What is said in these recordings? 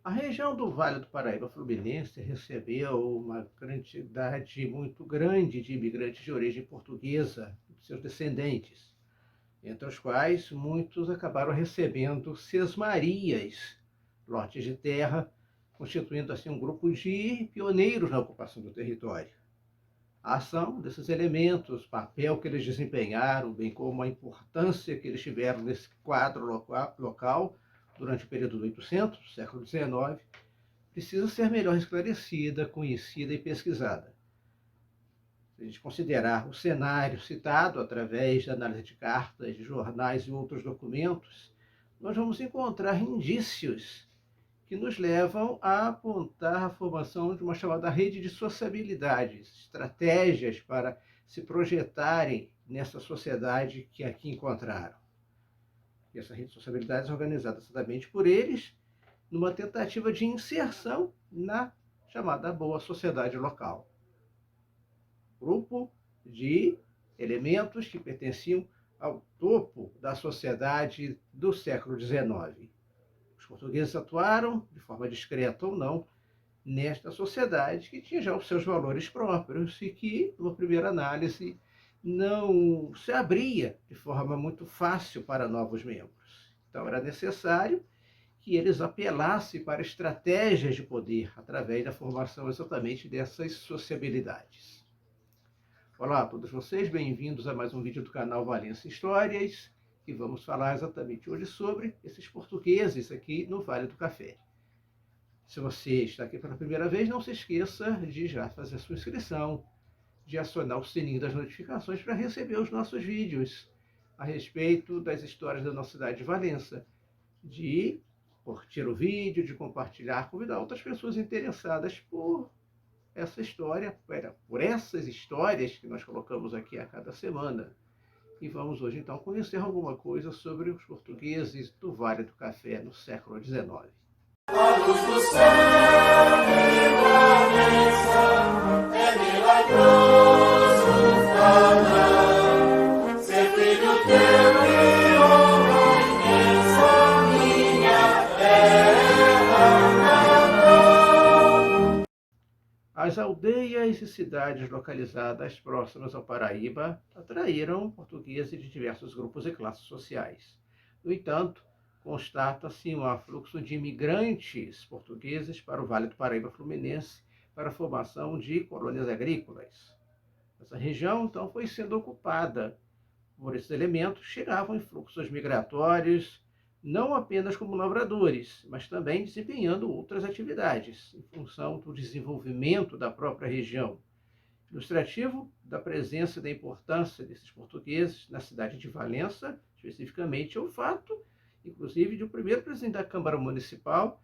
A região do Vale do Paraíba Fluminense recebeu uma quantidade muito grande de imigrantes de origem portuguesa, seus descendentes, entre os quais muitos acabaram recebendo sesmarias, lotes de terra, constituindo assim um grupo de pioneiros na ocupação do território. A ação desses elementos, o papel que eles desempenharam, bem como a importância que eles tiveram nesse quadro local durante o período do 800, século XIX, precisa ser melhor esclarecida, conhecida e pesquisada. Se a gente considerar o cenário citado através da análise de cartas, de jornais e outros documentos, nós vamos encontrar indícios que nos levam a apontar a formação de uma chamada rede de sociabilidades, estratégias para se projetarem nessa sociedade que aqui encontraram. E essa rede de sociabilidades é organizada exatamente por eles, numa tentativa de inserção na chamada boa sociedade local. Grupo de elementos que pertenciam ao topo da sociedade do século XIX. Os portugueses atuaram, de forma discreta ou não, nesta sociedade que tinha já os seus valores próprios e que, numa primeira análise, não se abria de forma muito fácil para novos membros. Então, era necessário que eles apelassem para estratégias de poder através da formação exatamente dessas sociabilidades. Olá a todos vocês, bem-vindos a mais um vídeo do canal Valença Histórias, e vamos falar exatamente hoje sobre esses portugueses aqui no Vale do Café. Se você está aqui pela primeira vez, não se esqueça de já fazer a sua inscrição, de acionar o sininho das notificações para receber os nossos vídeos a respeito das histórias da nossa cidade de Valença, de curtir o vídeo, de compartilhar, convidar outras pessoas interessadas por essa história, por essas histórias que nós colocamos aqui a cada semana. E vamos hoje então conhecer alguma coisa sobre os portugueses do Vale do Café no século XIX. A luz do céu de Valença é milagroso falar, ser filho teu e honra imensa minha terra natal. As aldeias e cidades localizadas próximas ao Paraíba atraíram portugueses de diversos grupos e classes sociais. No entanto, constata-se um afluxo de imigrantes portugueses para o Vale do Paraíba Fluminense para a formação de colônias agrícolas. Essa região, então, foi sendo ocupada por esses elementos. Chegavam em fluxos migratórios, não apenas como lavradores, mas também desempenhando outras atividades, em função do desenvolvimento da própria região. Ilustrativo da presença e da importância desses portugueses na cidade de Valença, especificamente, é o fato, inclusive, de o primeiro presidente da Câmara Municipal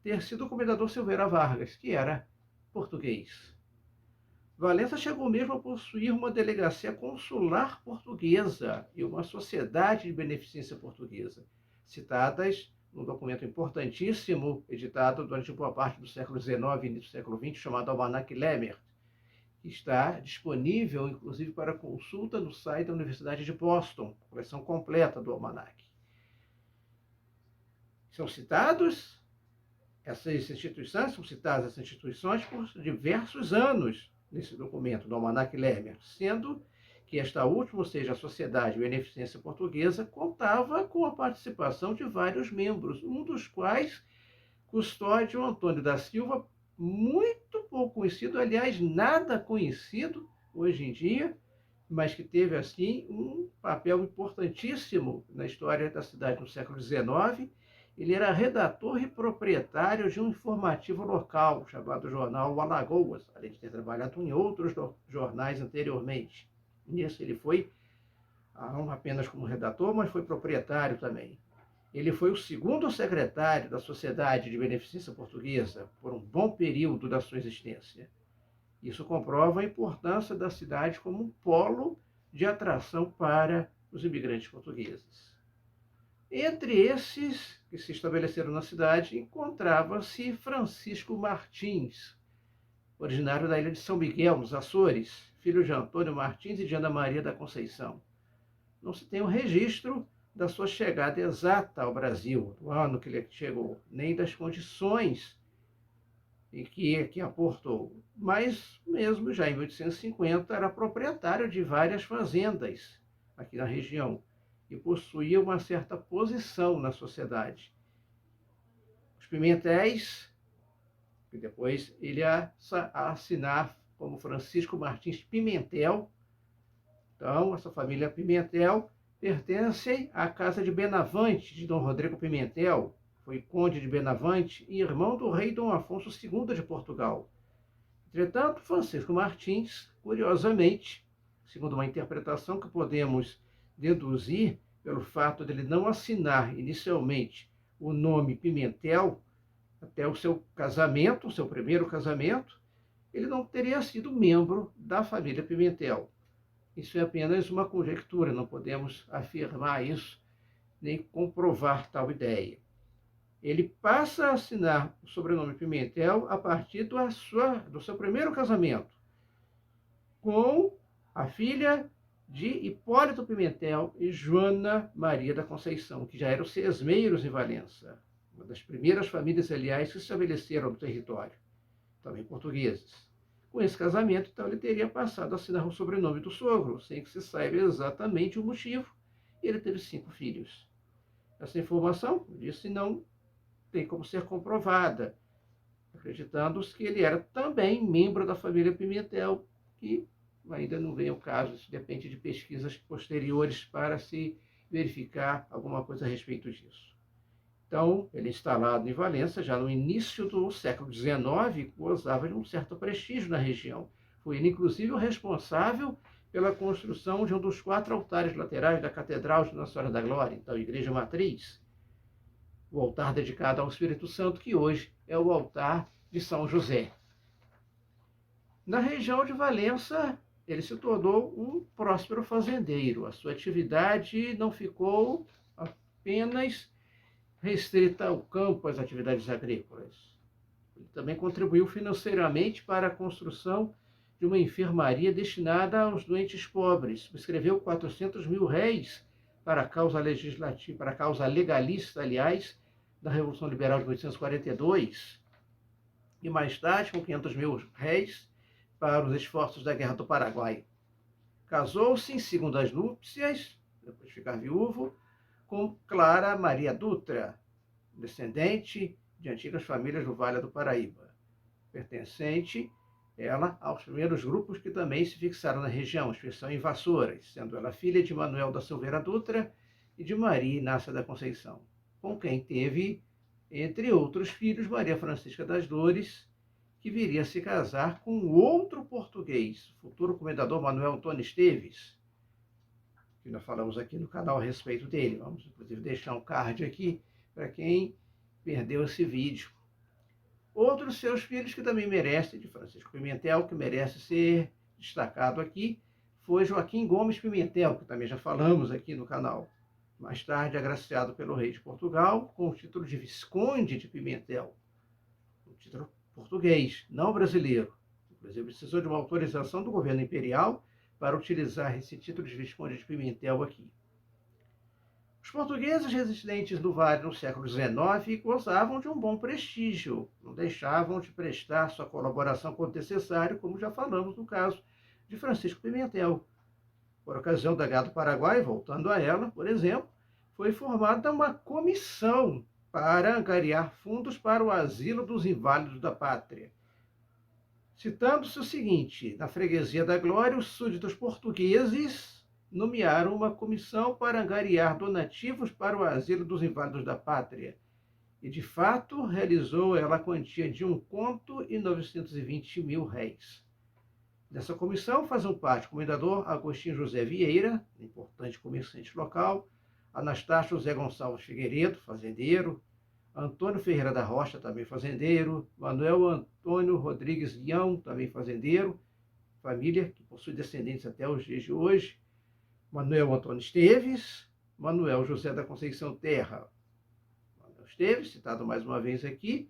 ter sido o comendador Silveira Vargas, que era português. Valença chegou mesmo a possuir uma delegacia consular portuguesa e uma sociedade de beneficência portuguesa, citadas num documento importantíssimo, editado durante boa parte do século XIX e início do século XX, chamado Almanac Lemert, que está disponível, inclusive, para consulta no site da Universidade de Boston, coleção completa do Almanac. São citadas essas instituições por diversos anos nesse documento do Almanac Lemert, sendo que esta última, ou seja, a Sociedade de Beneficência Portuguesa, contava com a participação de vários membros, um dos quais Custódio Antônio da Silva, muito pouco conhecido, aliás, nada conhecido hoje em dia, mas que teve, assim, um papel importantíssimo na história da cidade no século XIX. Ele era redator e proprietário de um informativo local, chamado Jornal Alagoas, além de ter trabalhado em outros jornais anteriormente. Nisso ele foi, não apenas como redator, mas foi proprietário também. Ele foi o segundo secretário da Sociedade de Beneficência Portuguesa por um bom período da sua existência. Isso comprova a importância da cidade como um polo de atração para os imigrantes portugueses. Entre esses que se estabeleceram na cidade, encontrava-se Francisco Martins, originário da ilha de São Miguel, nos Açores, filho de Antônio Martins e de Ana Maria da Conceição. Não se tem um registro da sua chegada exata ao Brasil, do ano que ele chegou, nem das condições em que aportou. Mas, mesmo já em 1850, era proprietário de várias fazendas aqui na região e possuía uma certa posição na sociedade. Os Pimentéis, que depois ele ia assinar como Francisco Martins Pimentel. Então, essa família Pimentel pertence à casa de Benavente, de Dom Rodrigo Pimentel, foi conde de Benavente e irmão do rei Dom Afonso II de Portugal. Entretanto, Francisco Martins, curiosamente, segundo uma interpretação que podemos deduzir pelo fato de ele não assinar inicialmente o nome Pimentel até o seu casamento, o seu primeiro casamento, ele não teria sido membro da família Pimentel. Isso é apenas uma conjectura, não podemos afirmar isso nem comprovar tal ideia. Ele passa a assinar o sobrenome Pimentel a partir do seu primeiro casamento com a filha de Hipólito Pimentel e Joana Maria da Conceição, que já eram sesmeiros em Valença, uma das primeiras famílias, aliás, que se estabeleceram no território, também portugueses. Com esse casamento, então, ele teria passado a assinar o sobrenome do sogro, sem que se saiba exatamente o motivo, e ele teve 5 filhos. Essa informação, eu disse, não tem como ser comprovada, acreditando-se que ele era também membro da família Pimentel, que ainda não vem ao caso, isso depende de pesquisas posteriores para se verificar alguma coisa a respeito disso. Então, ele instalado em Valença, já no início do século XIX, gozava de um certo prestígio na região. Foi ele, inclusive, o responsável pela construção de um dos 4 altares laterais da Catedral de Nossa Senhora da Glória, então, a Igreja Matriz, o altar dedicado ao Espírito Santo, que hoje é o altar de São José. Na região de Valença, ele se tornou um próspero fazendeiro. A sua atividade não ficou apenas restrita ao campo, às atividades agrícolas. Ele também contribuiu financeiramente para a construção de uma enfermaria destinada aos doentes pobres. Subscreveu 400 mil réis para a causa legislativa, para a causa legalista, aliás, da Revolução Liberal de 1842, e mais tarde com 500 mil réis para os esforços da Guerra do Paraguai. Casou-se em segundas núpcias, depois de ficar viúvo, com Clara Maria Dutra, descendente de antigas famílias do Vale do Paraíba, pertencente ela aos primeiros grupos que também se fixaram na região, expressão invasoras, sendo ela filha de Manuel da Silveira Dutra e de Maria Inácia da Conceição, com quem teve, entre outros filhos, Maria Francisca das Dores, que viria a se casar com outro português, o futuro comendador Manuel Antônio Esteves, que nós falamos aqui no canal a respeito dele. Vamos, inclusive, deixar um card aqui para quem perdeu esse vídeo. Outros seus filhos que também merecem, de Francisco Pimentel, que merece ser destacado aqui, foi Joaquim Gomes Pimentel, que também já falamos aqui no canal. Mais tarde, agraciado pelo rei de Portugal, com o título de Visconde de Pimentel. Um título português, não brasileiro. Inclusive, precisou de uma autorização do governo imperial para utilizar esse título de Visconde de Pimentel aqui. Os portugueses residentes no Vale no século XIX gozavam de um bom prestígio, não deixavam de prestar sua colaboração quando necessário, como já falamos no caso de Francisco Pimentel. Por ocasião da Guerra do Paraguai, voltando a ela, por exemplo, foi formada uma comissão para angariar fundos para o asilo dos inválidos da pátria. Citando-se o seguinte: na freguesia da Glória, os súditos portugueses nomearam uma comissão para angariar donativos para o asilo dos inválidos da pátria. E, de fato, realizou ela a quantia de 1,920 mil réis. Dessa comissão fazem parte o comendador Agostinho José Vieira, importante comerciante local, Anastácio José Gonçalves Figueiredo, fazendeiro, Antônio Ferreira da Rocha, também fazendeiro, Manuel Antônio Rodrigues Guião, também fazendeiro, família que possui descendentes até os dias de hoje, Manuel Antônio Esteves, Manuel José da Conceição Terra. Manuel Esteves, citado mais uma vez aqui,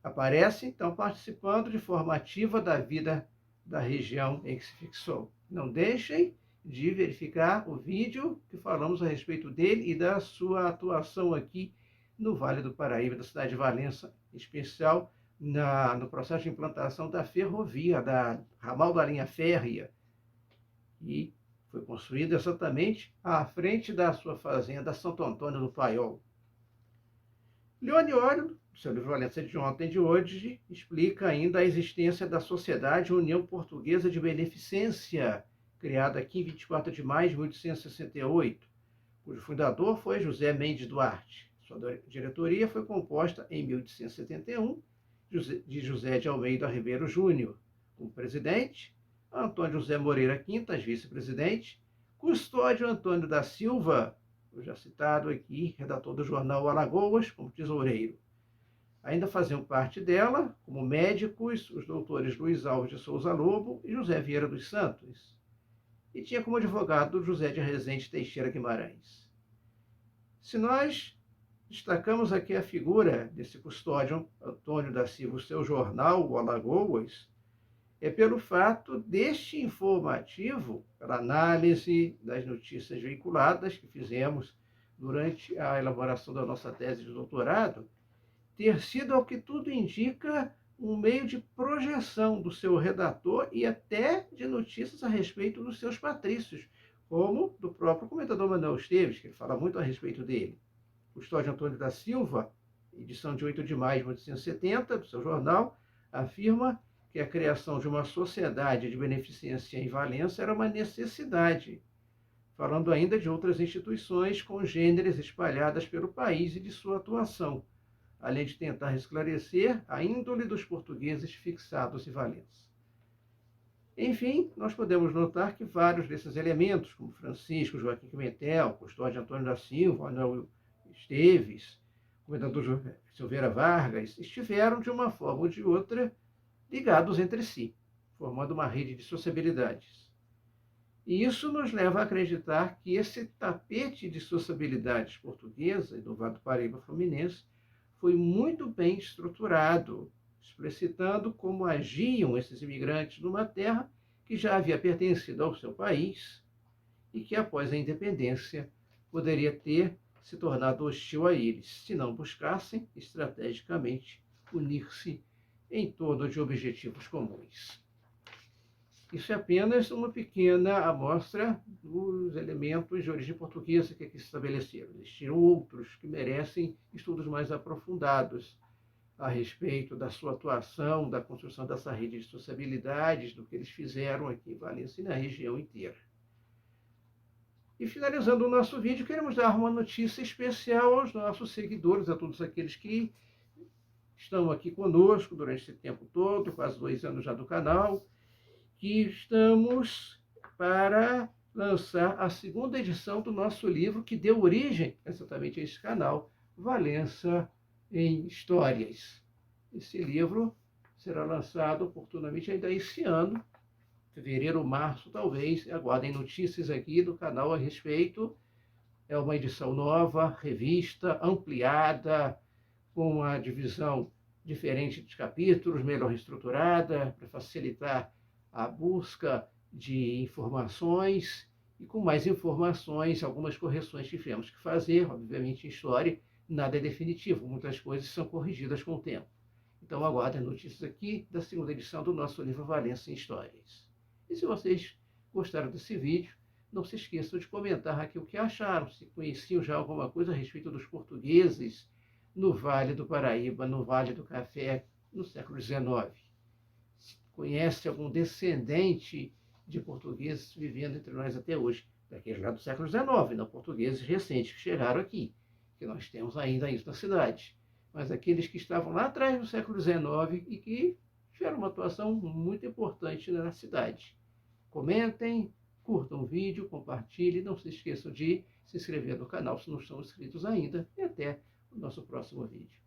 aparece, então, participando de forma ativa da vida da região em que se fixou. Não deixem de verificar o vídeo que falamos a respeito dele e da sua atuação aqui no Vale do Paraíba, da cidade de Valença, em especial no processo de implantação da ferrovia, da ramal da linha férrea, e foi construída exatamente à frente da sua fazenda Santo Antônio do Paiol. Leone Óleo, no seu livro Valença de ontem e de hoje, explica ainda a existência da Sociedade União Portuguesa de Beneficência, criada aqui em 24 de maio de 1868, cujo fundador foi José Mendes Duarte. Sua diretoria foi composta em 1871 de José de Almeida Ribeiro Júnior, como presidente, Antônio José Moreira Quintas, vice-presidente, Custódio Antônio da Silva, já citado aqui, redator do jornal Alagoas, como tesoureiro. Ainda faziam parte dela, como médicos, os doutores Luiz Alves de Souza Lobo e José Vieira dos Santos. E tinha como advogado José de Rezende Teixeira Guimarães. Se nós destacamos aqui a figura desse Custódio Antônio da Silva, o seu jornal, o Alagoas, é pelo fato deste informativo, pela análise das notícias veiculadas que fizemos durante a elaboração da nossa tese de doutorado, ter sido, ao que tudo indica, um meio de projeção do seu redator e até de notícias a respeito dos seus patrícios, como do próprio comentador Manuel Esteves, que ele fala muito a respeito dele. Custódio Antônio da Silva, edição de 8 de maio de 1870, do seu jornal, afirma que a criação de uma sociedade de beneficência em Valença era uma necessidade, falando ainda de outras instituições congêneres espalhadas pelo país e de sua atuação, além de tentar esclarecer a índole dos portugueses fixados em Valença. Enfim, nós podemos notar que vários desses elementos, como Francisco Joaquim Pimentel, Custódio Antônio da Silva, Manuel Esteves, comendador Silveira Vargas, estiveram, de uma forma ou de outra, ligados entre si, formando uma rede de sociabilidades. E isso nos leva a acreditar que esse tapete de sociabilidades portuguesa e do Vale do Paraíba Fluminense foi muito bem estruturado, explicitando como agiam esses imigrantes numa terra que já havia pertencido ao seu país e que, após a independência, poderia ter se tornado hostil a eles, se não buscassem, estrategicamente, unir-se em torno de objetivos comuns. Isso é apenas uma pequena amostra dos elementos de origem portuguesa que aqui se estabeleceram. Existiram outros que merecem estudos mais aprofundados a respeito da sua atuação, da construção dessa rede de sociabilidades, do que eles fizeram aqui em Valença e na região inteira. E finalizando o nosso vídeo, queremos dar uma notícia especial aos nossos seguidores, a todos aqueles que estão aqui conosco durante esse tempo todo, quase 2 anos já do canal, que estamos para lançar a 2ª edição do nosso livro que deu origem exatamente a esse canal, Valença em Histórias. Esse livro será lançado oportunamente ainda esse ano, fevereiro, março, talvez. Aguardem notícias aqui do canal a respeito. É uma edição nova, revista, ampliada, com uma divisão diferente dos capítulos, melhor estruturada, para facilitar a busca de informações e com mais informações, algumas correções que tivemos que fazer. Obviamente, em história, nada é definitivo, muitas coisas são corrigidas com o tempo. Então, aguardem notícias aqui da 2ª edição do nosso livro Valença em Histórias. E se vocês gostaram desse vídeo, não se esqueçam de comentar aqui o que acharam, se conheciam já alguma coisa a respeito dos portugueses no Vale do Paraíba, no Vale do Café, no século XIX. Se conhece algum descendente de portugueses vivendo entre nós até hoje, daqueles lá do século XIX, não portugueses recentes que chegaram aqui, que nós temos ainda isso na cidade. Mas aqueles que estavam lá atrás do século XIX e que tiveram uma atuação muito importante na cidade. Comentem, curtam o vídeo, compartilhem, não se esqueçam de se inscrever no canal se não estão inscritos ainda, e até o nosso próximo vídeo.